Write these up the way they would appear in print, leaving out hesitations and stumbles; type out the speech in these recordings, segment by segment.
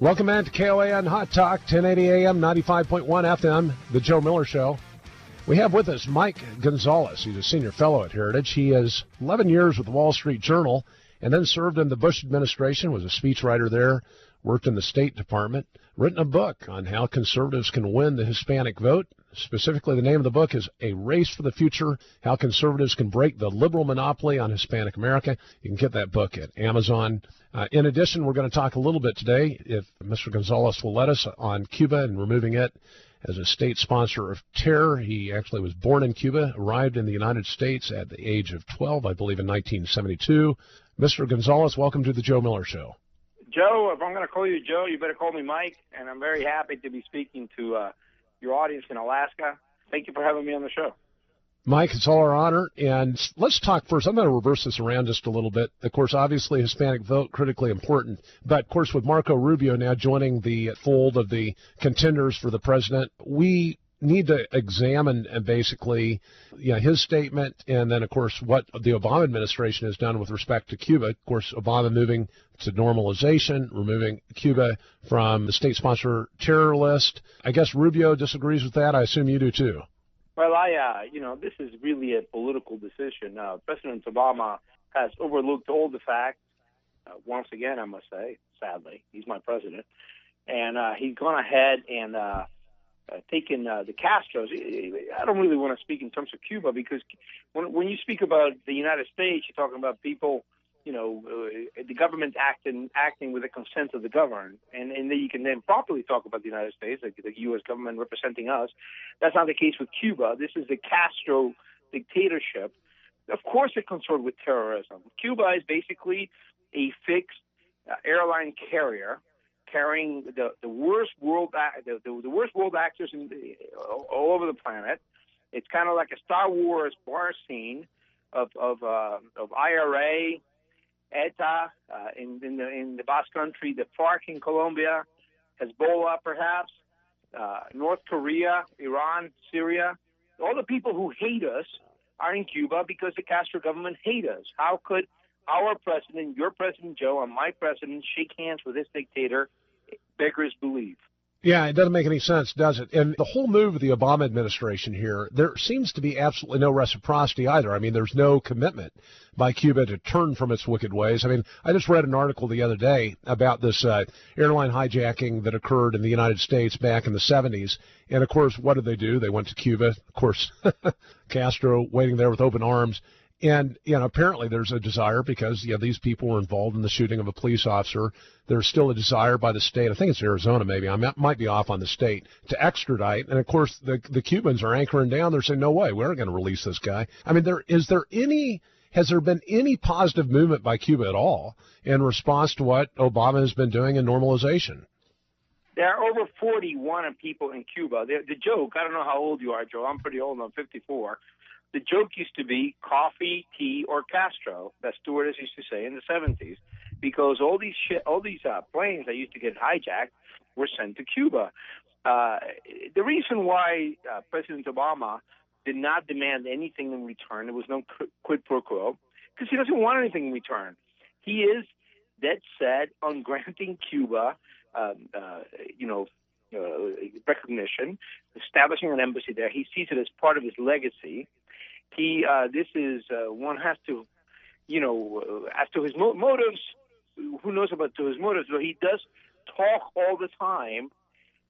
Welcome back to KOAN Hot Talk, 1080 AM, 95.1 FM, The Joe Miller Show. We have with us Mike Gonzales. He's a senior fellow at Heritage. He has 11 years with the Wall Street Journal and then served in the Bush administration, was a speechwriter there, worked in the State Department, written a book on how conservatives can win the Hispanic vote. Specifically, the name of the book is A Race for the Future, How Conservatives Can Break the Liberal Monopoly on Hispanic America. You can get that book at Amazon. In addition, we're going to talk a little bit today, if Mr. Gonzales will let us, on Cuba and removing it as a state sponsor of terror. He actually was born in Cuba, arrived in the United States at the age of 12, I believe, in 1972. Mr. Gonzales, welcome to the Joe Miller Show. Joe, if I'm going to call you Joe, you better call me Mike, and I'm very happy to be speaking to your audience in Alaska. Thank you for having me on the show. Mike, it's all our honor, and let's talk first. I'm going to reverse this around just a little bit. Of course, obviously, Hispanic vote, critically important, but of course, with Marco Rubio now joining the fold of the contenders for the president, we need to examine basically his statement and then, of course, what the Obama administration has done with respect to Cuba. Of course, Obama moving to normalization, removing Cuba from the state sponsor terror list. I guess Rubio disagrees with that. I assume you do too. Well, this is really a political decision. President Obama has overlooked all the facts. Once again, I must say, sadly, he's my president. And he's gone ahead and taken the Castros. I don't really want to speak in terms of Cuba because when you speak about the United States, you're talking about people, the government acting with the consent of the governed. And then you can then properly talk about the United States, like the U.S. government representing us. That's not the case with Cuba. This is the Castro dictatorship. Of course it consorted with terrorism. Cuba is basically a fixed airline carrier carrying the worst world actors all over the planet. It's kind of like a Star Wars bar scene of IRA, ETA in the Basque Country, the FARC in Colombia, Hezbollah perhaps, North Korea, Iran, Syria. All the people who hate us are in Cuba because the Castro government hate us. How could our president, your president Joe, and my president shake hands with this dictator? Beggars believe. Yeah, it doesn't make any sense, does it? And the whole move of the Obama administration here, there seems to be absolutely no reciprocity either. I mean, there's no commitment by Cuba to turn from its wicked ways. I mean, I just read an article the other day about this airline hijacking that occurred in the United States back in the 70s. And, of course, what did they do? They went to Cuba. Of course, Castro waiting there with open arms. And, apparently there's a desire because, these people were involved in the shooting of a police officer. There's still a desire by the state, I think it's Arizona maybe, I might be off on the state, to extradite. And, of course, the Cubans are anchoring down. They're saying, no way, we aren't going to release this guy. I mean, has there been any positive movement by Cuba at all in response to what Obama has been doing in normalization? There are over 40 wanted people in Cuba. The joke, I don't know how old you are, Joe. I'm pretty old. I'm 54. The joke used to be coffee, tea, or Castro, that stewardess used to say in the 70s, because all these planes that used to get hijacked were sent to Cuba. The reason why President Obama did not demand anything in return, there was no quid pro quo, because he doesn't want anything in return. He is dead set on granting Cuba, recognition, establishing an embassy there. He sees it as part of his legacy. One has to, as to his motives, who knows about to his motives, but he does talk all the time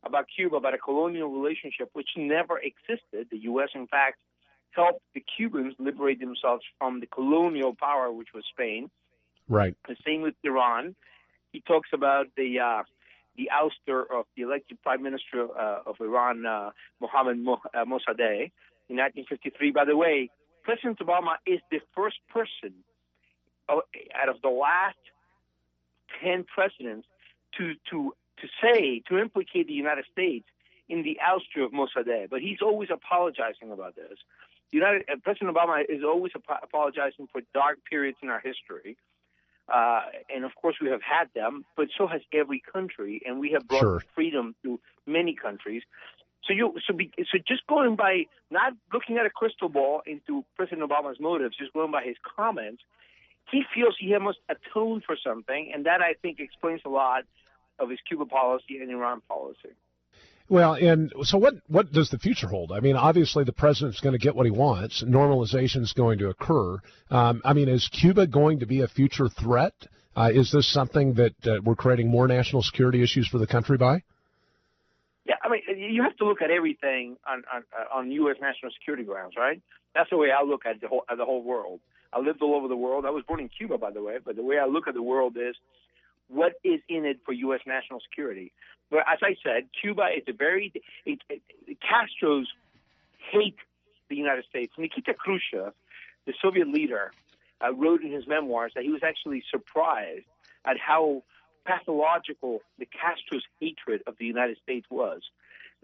about Cuba, about a colonial relationship which never existed. The U.S., in fact, helped the Cubans liberate themselves from the colonial power, which was Spain. Right. The same with Iran. He talks about the ouster of the elected prime minister of Iran, Mohammad Mossadegh, in 1953. By the way, President Obama is the first person out of the last 10 presidents to implicate the United States in the ouster of Mossadegh. But he's always apologizing about this. President Obama is always apologizing for dark periods in our history. And, of course, we have had them, but so has every country, and we have brought freedom to many countries. So just going by, not looking at a crystal ball into President Obama's motives, just going by his comments, he feels he must atone for something, and that, I think, explains a lot of his Cuba policy and Iran policy. Well, and so what does the future hold? I mean, obviously the president's going to get what he wants. Normalization is going to occur. I mean, is Cuba going to be a future threat? Is this something that we're creating more national security issues for the country by? Yeah, I mean, you have to look at everything on U.S. national security grounds, right? That's the way I look at the whole world. I lived all over the world. I was born in Cuba, by the way, but the way I look at the world is what is in it for U.S. national security. But as I said, Cuba is Castros hate the United States. Nikita Khrushchev, the Soviet leader, wrote in his memoirs that he was actually surprised at how pathological the Castros' hatred of the United States was.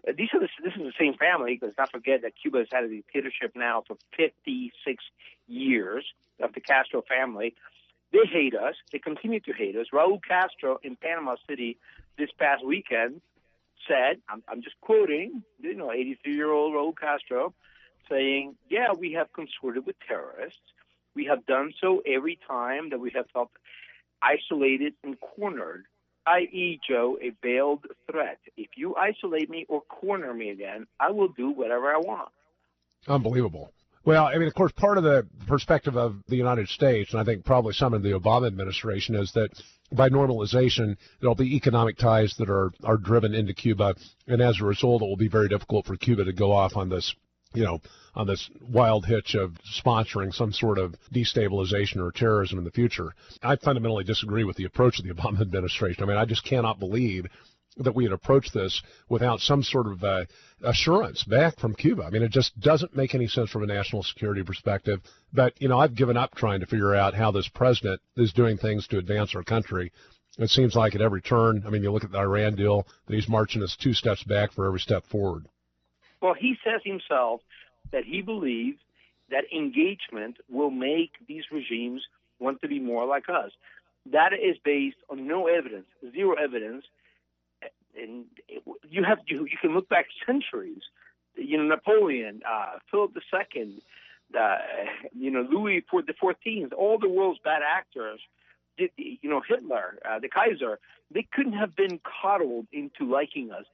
This is the same family, because don't forget that Cuba has had a dictatorship now for 56 years of the Castro family. They hate us. They continue to hate us. Raul Castro in Panama City this past weekend said, I'm just quoting, 83-year-old Raul Castro, saying, yeah, we have consorted with terrorists. We have done so every time that we have felt isolated and cornered, i.e., Joe, a veiled threat. If you isolate me or corner me again, I will do whatever I want. Unbelievable. Well, I mean, of course, part of the perspective of the United States, and I think probably some of the Obama administration, is that by normalization, there'll be economic ties that are driven into Cuba, and as a result, it will be very difficult for Cuba to go off on this, on this wild hitch of sponsoring some sort of destabilization or terrorism in the future. I fundamentally disagree with the approach of the Obama administration. I mean, I just cannot believe that we had approached this without some sort of assurance back from Cuba. I mean, it just doesn't make any sense from a national security perspective. But, I've given up trying to figure out how this president is doing things to advance our country. It seems like at every turn, I mean, you look at the Iran deal, that he's marching us 2 steps back for every step forward. Well, he says himself that he believes that engagement will make these regimes want to be more like us. That is based on no evidence, zero evidence. And you can look back centuries. Napoleon, Philip II, Louis XIV, all the world's bad actors. Hitler, the Kaiser. They couldn't have been coddled into liking us.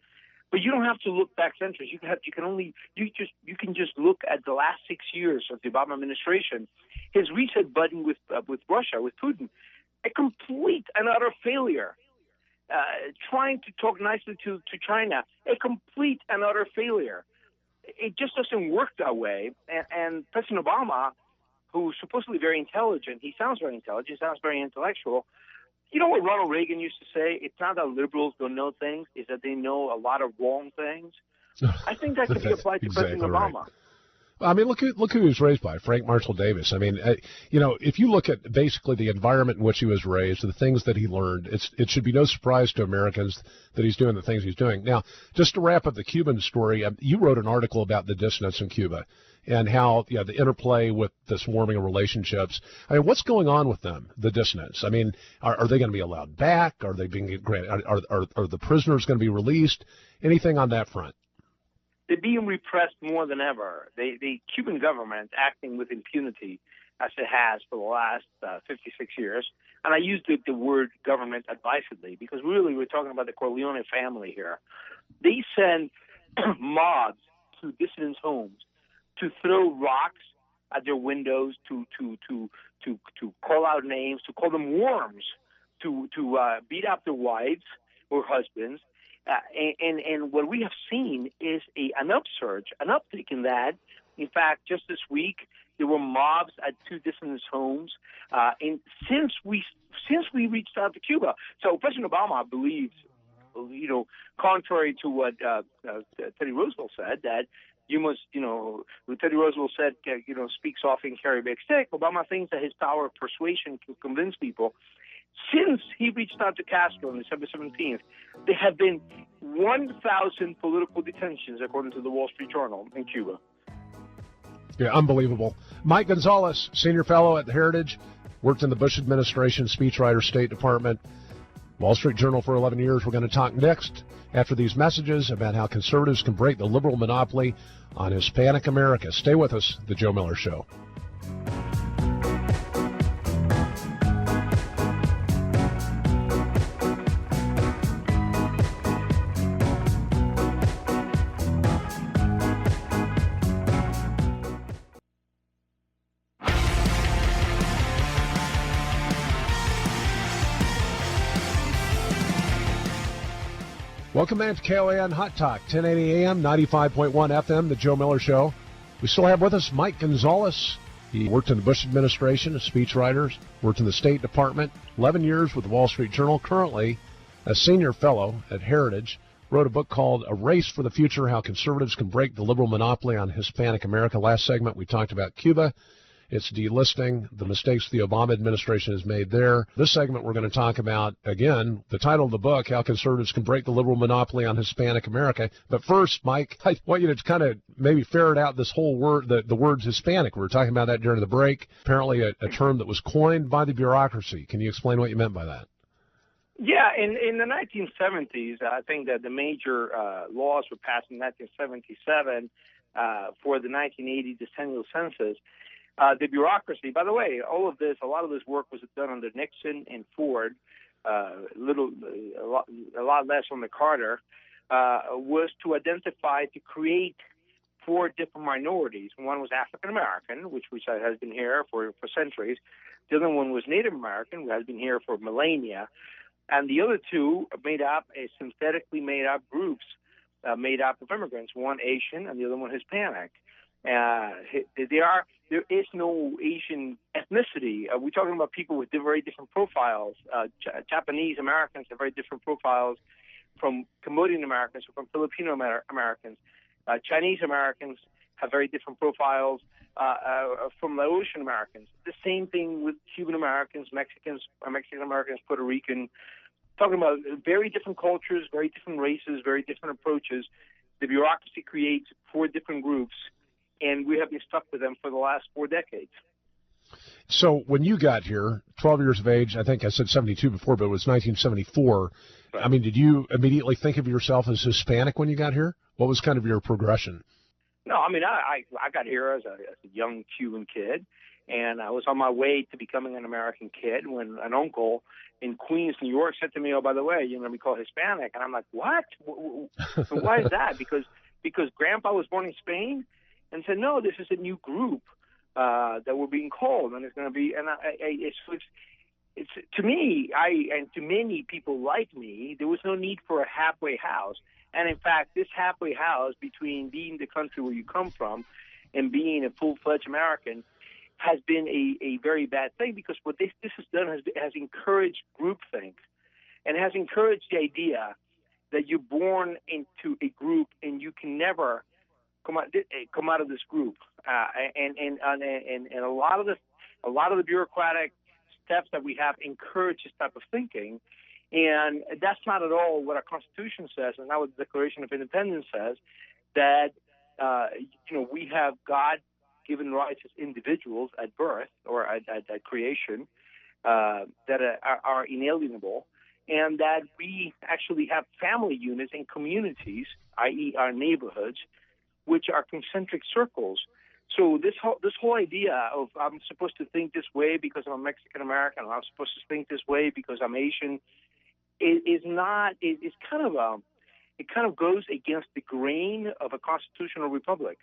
But you don't have to look back centuries. You can just look at the last 6 years of the Obama administration. His reset button with Russia, with Putin, a complete and utter failure. Trying to talk nicely to China, a complete and utter failure. It just doesn't work that way. And President Obama, who's supposedly very intelligent, he sounds very intelligent, he sounds very intellectual. You know what Ronald Reagan used to say? It's not that liberals don't know things, it's that they know a lot of wrong things. I think that could be applied to Exactly President Obama. Right. I mean, look who he was raised by, Frank Marshall Davis. I mean, if you look at basically the environment in which he was raised, the things that he learned, it should be no surprise to Americans that he's doing the things he's doing. Now, just to wrap up the Cuban story, you wrote an article about the dissidents in Cuba and how the interplay with this warming of relationships. I mean, what's going on with them, the dissidents? I mean, are they going to be allowed back? Are they being granted? Are the prisoners going to be released? Anything on that front? They're being repressed more than ever. The Cuban government acting with impunity, as it has for the last 56 years. And I use the word government advisedly because really we're talking about the Corleone family here. They send mobs to dissidents' homes to throw rocks at their windows, to call out names, to call them worms, to beat up their wives or husbands. And what we have seen is an upsurge, an uptick in that. In fact, just this week, there were mobs at 2 dissidents' homes. And since we reached out to Cuba, so President Obama believes, contrary to what Teddy Roosevelt said, that you must, Teddy Roosevelt said, speak soft and carry a big stick. Obama thinks that his power of persuasion can convince people. Since he reached out to Castro on December 17th, there have been 1,000 political detentions, according to the Wall Street Journal, in Cuba. Yeah, unbelievable. Mike Gonzales, senior fellow at the Heritage, worked in the Bush administration, speechwriter, State Department, Wall Street Journal for 11 years. We're going to talk next after these messages about how conservatives can break the liberal monopoly on Hispanic America. Stay with us, The Joe Miller Show. Welcome back to KOAN Hot Talk, 1080 AM, 95.1 FM, The Joe Miller Show. We still have with us Mike Gonzales. He worked in the Bush administration as speechwriter, worked in the State Department, 11 years with the Wall Street Journal, currently a senior fellow at Heritage. Wrote a book called A Race for the Future, How Conservatives Can Break the Liberal Monopoly on Hispanic America. Last segment, we talked about Cuba. It's delisting, the mistakes the Obama administration has made there. This segment, we're going to talk about, again, the title of the book, How Conservatives Can Break the Liberal Monopoly on Hispanic America. But first, Mike, I want you to kind of maybe ferret out this whole word, the words Hispanic. We were talking about that during the break. Apparently a term that was coined by the bureaucracy. Can you explain what you meant by that? Yeah, in the 1970s, I think that the major laws were passed in 1977 for the 1980 decennial census. The bureaucracy, by the way, a lot of this work was done under Nixon and Ford, a lot less under Carter, was to identify, to create 4 different minorities. One was African American, which has been here for centuries. The other one was Native American, who has been here for millennia. And the other 2 made up synthetically made up groups made up of immigrants, one Asian and the other one Hispanic. There is no Asian ethnicity. We're talking about people with very different profiles. Japanese Americans have very different profiles from Cambodian Americans or from Filipino Americans. Chinese Americans have very different profiles from Laotian Americans. The same thing with Cuban Americans, Mexican Americans, Puerto Rican. Talking about very different cultures, very different races, very different approaches. The bureaucracy creates 4 different groups, and we have been stuck with them for the last 4 decades. So when you got here, 12 years of age, I think I said 72 before, but it was 1974. Right. I mean, did you immediately think of yourself as Hispanic when you got here? What was kind of your progression? No, I mean, I got here as a young Cuban kid, and I was on my way to becoming an American kid when an uncle in Queens, New York, said to me, "Oh, by the way, you're going to be called Hispanic." And I'm like, "What? Why is that?" Because Grandpa was born in Spain, and said, "No, this is a new group that we're being called, and it's going to be." And it's to me, and to many people like me, there was no need for a halfway house. And in fact, this halfway house between being the country where you come from and being a full-fledged American has been a very bad thing, because what this has done has encouraged groupthink, and has encouraged the idea that you're born into a group and you can never come out of this group. And a lot of the bureaucratic steps that we have encourage this type of thinking. And that's not at all what our Constitution says, and not what the Declaration of Independence says, that we have God-given rights as individuals at birth or at creation that are inalienable, and that we actually have family units and communities, i.e. our neighborhoods, which are concentric circles. So this whole idea of I'm supposed to think this way because I'm a Mexican American, or I'm supposed to think this way because I'm Asian, it kind of goes against the grain of a constitutional republic.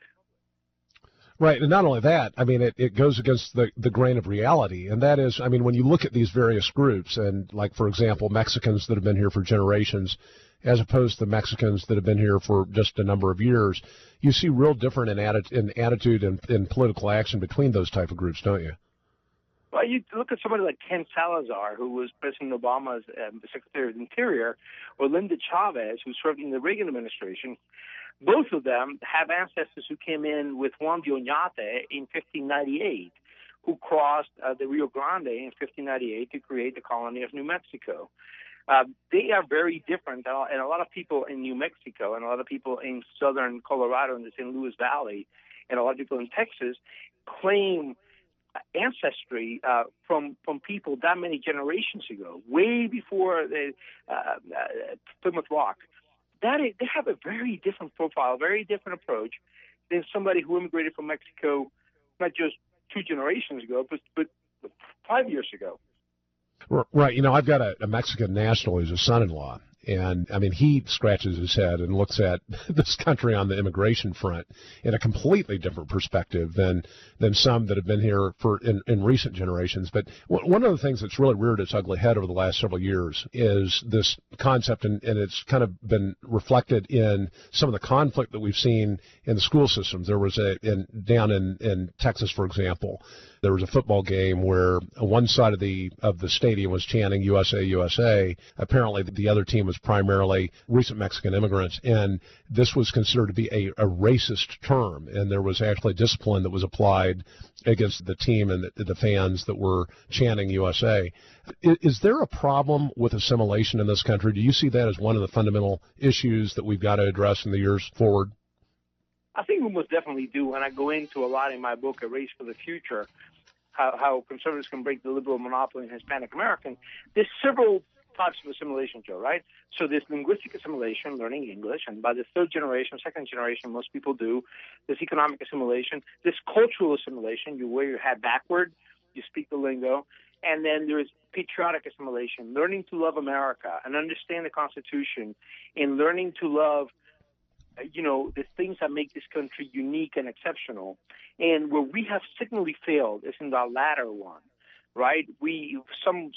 Right, and not only that, I mean, it goes against the grain of reality, and that is, I mean, when you look at these various groups, and like, for example, Mexicans that have been here for generations, as opposed to Mexicans that have been here for just a number of years, you see real different in attitude and in political action between those type of groups, don't you? Well, you look at somebody like Ken Salazar, who was President Obama's Secretary of the Interior, or Linda Chavez, who served in the Reagan administration. Both of them have ancestors who came in with Juan de Oñate in 1598, who crossed the Rio Grande in 1598 to create the colony of New Mexico. They are very different, and a lot of people in New Mexico and a lot of people in southern Colorado in the St. Louis Valley and a lot of people in Texas claim ancestry from people that many generations ago, way before the Plymouth Rock. They have a very different profile, very different approach than somebody who immigrated from Mexico not just 2 generations ago, but 5 years ago. Right. You know, I've got a Mexican national who's a son-in-law, And, I mean, he scratches his head and looks at this country on the immigration front in a completely different perspective than some that have been here in recent generations. But one of the things that's really reared its ugly head over the last several years is this concept, and it's kind of been reflected in some of the conflict that we've seen in the school systems. There was down in Texas, for example, there was a football game where one side of the stadium was chanting USA, USA. Apparently the other team was primarily recent Mexican immigrants, and this was considered to be a racist term, and there was actually discipline that was applied against the team and the fans that were chanting USA. Is there a problem with assimilation in this country? Do you see that as one of the fundamental issues that we've got to address in the years forward? I think we most definitely do, and I go into a lot in my book, A Race for the Future, how conservatives can break the liberal monopoly in Hispanic American. There's several types of assimilation, Joe, right? So there's linguistic assimilation, learning English, and by the third generation, second generation, most people do. There's economic assimilation. There's cultural assimilation. You wear your hat backward, you speak the lingo. And then there's patriotic assimilation, learning to love America and understand the Constitution, and learning to love the things that make this country unique and exceptional. And where we have signally failed is in the latter one, right? We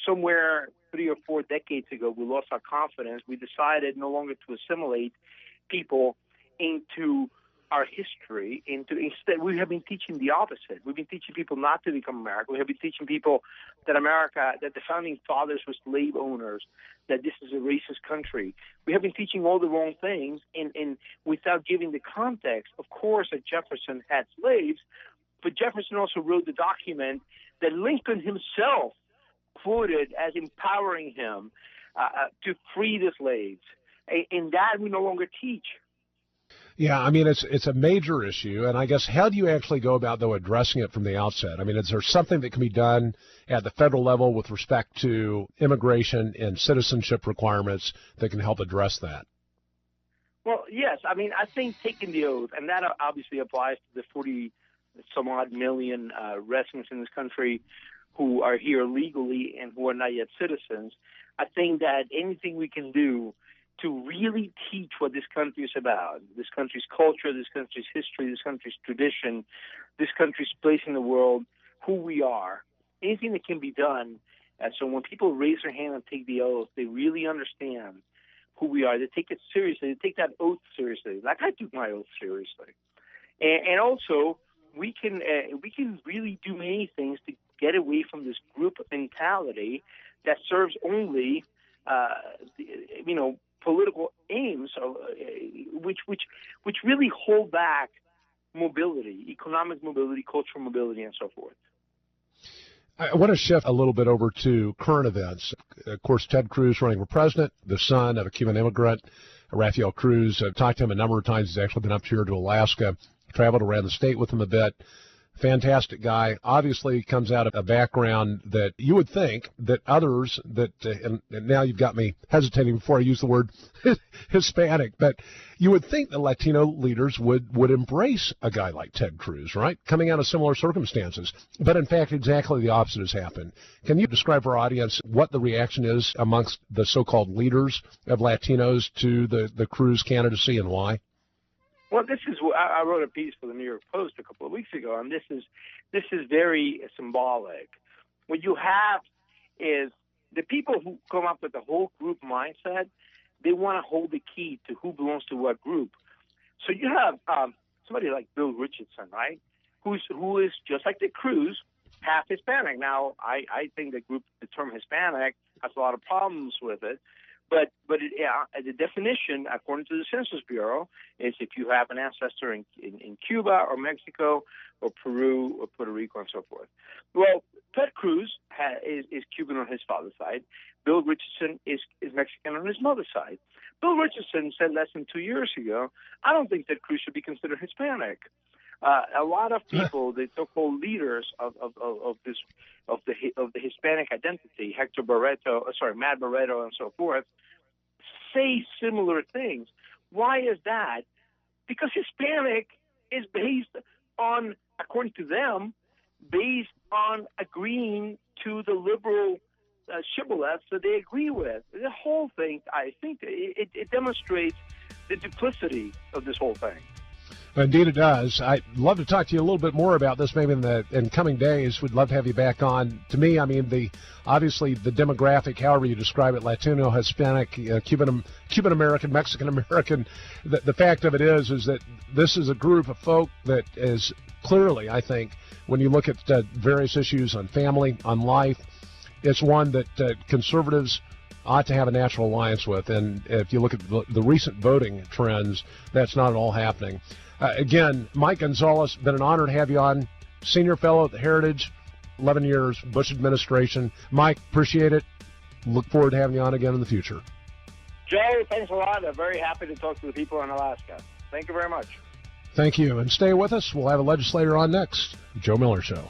somewhere 3 or 4 decades ago, we lost our confidence. We decided no longer to assimilate people into our history. Instead, we have been teaching the opposite. We've been teaching people not to become American. We have been teaching people that that the founding fathers were slave owners, that this is a racist country. We have been teaching all the wrong things, and without giving the context. Of course, that Jefferson had slaves, but Jefferson also wrote the document that Lincoln himself quoted as empowering him to free the slaves. And that we no longer teach. Yeah, I mean, it's a major issue, and I guess how do you actually go about, though, addressing it from the outset? I mean, is there something that can be done at the federal level with respect to immigration and citizenship requirements that can help address that? Well, yes. I mean, I think taking the oath, and that obviously applies to the 40-some-odd million residents in this country who are here legally and who are not yet citizens. I think that anything we can do to really teach what this country is about, this country's culture, this country's history, this country's tradition, this country's place in the world, who we are, anything that can be done. And so when people raise their hand and take the oath, they really understand who we are. They take it seriously. They take that oath seriously. Like I took my oath seriously. And also, we can really do many things to get away from this group mentality that serves only, political aims, which really hold back mobility, economic mobility, cultural mobility, and so forth. I want to shift a little bit over to current events. Of course, Ted Cruz running for president, the son of a Cuban immigrant, Rafael Cruz. I've talked to him a number of times. He's actually been up here to Alaska, traveled around the state with him a bit. Fantastic guy. Obviously comes out of a background that you would think that others that, and now you've got me hesitating before I use the word Hispanic, but you would think that Latino leaders would embrace a guy like Ted Cruz, right? Coming out of similar circumstances. But in fact, exactly the opposite has happened. Can you describe for our audience what the reaction is amongst the so-called leaders of Latinos to the Cruz candidacy and why? Well, I wrote a piece for the New York Post a couple of weeks ago, and this is very symbolic. What you have is the people who come up with the whole group mindset. They want to hold the key to who belongs to what group. So you have somebody like Bill Richardson, right, who is just like the Cruz, half Hispanic. Now, I think the term Hispanic has a lot of problems with it. But the definition, according to the Census Bureau, is if you have an ancestor in Cuba or Mexico or Peru or Puerto Rico and so forth. Well, Ted Cruz is Cuban on his father's side. Bill Richardson is Mexican on his mother's side. Bill Richardson said less than 2 years ago, I don't think Ted Cruz should be considered Hispanic. A lot of people, the so-called leaders of the Hispanic identity, Matt Barreto, and so forth, say similar things. Why is that? Because Hispanic is based on, according to them, based on agreeing to the liberal shibboleths that they agree with. The whole thing, I think, it demonstrates the duplicity of this whole thing. Indeed it does. I'd love to talk to you a little bit more about this maybe in coming days. We'd love to have you back on. To me, I mean, obviously the demographic, however you describe it, Latino, Hispanic, Cuban American, Mexican American, the fact of it is that this is a group of folk that is clearly, I think, when you look at various issues on family, on life, it's one that conservatives ought to have a natural alliance with. And if you look at the recent voting trends, that's not at all happening. Again, Mike Gonzales, been an honor to have you on, senior fellow at the Heritage, 11 years, Bush administration. Mike, appreciate it. Look forward to having you on again in the future. Joe, thanks a lot. I'm very happy to talk to the people in Alaska. Thank you very much. Thank you. And stay with us. We'll have a legislator on next. Joe Miller Show.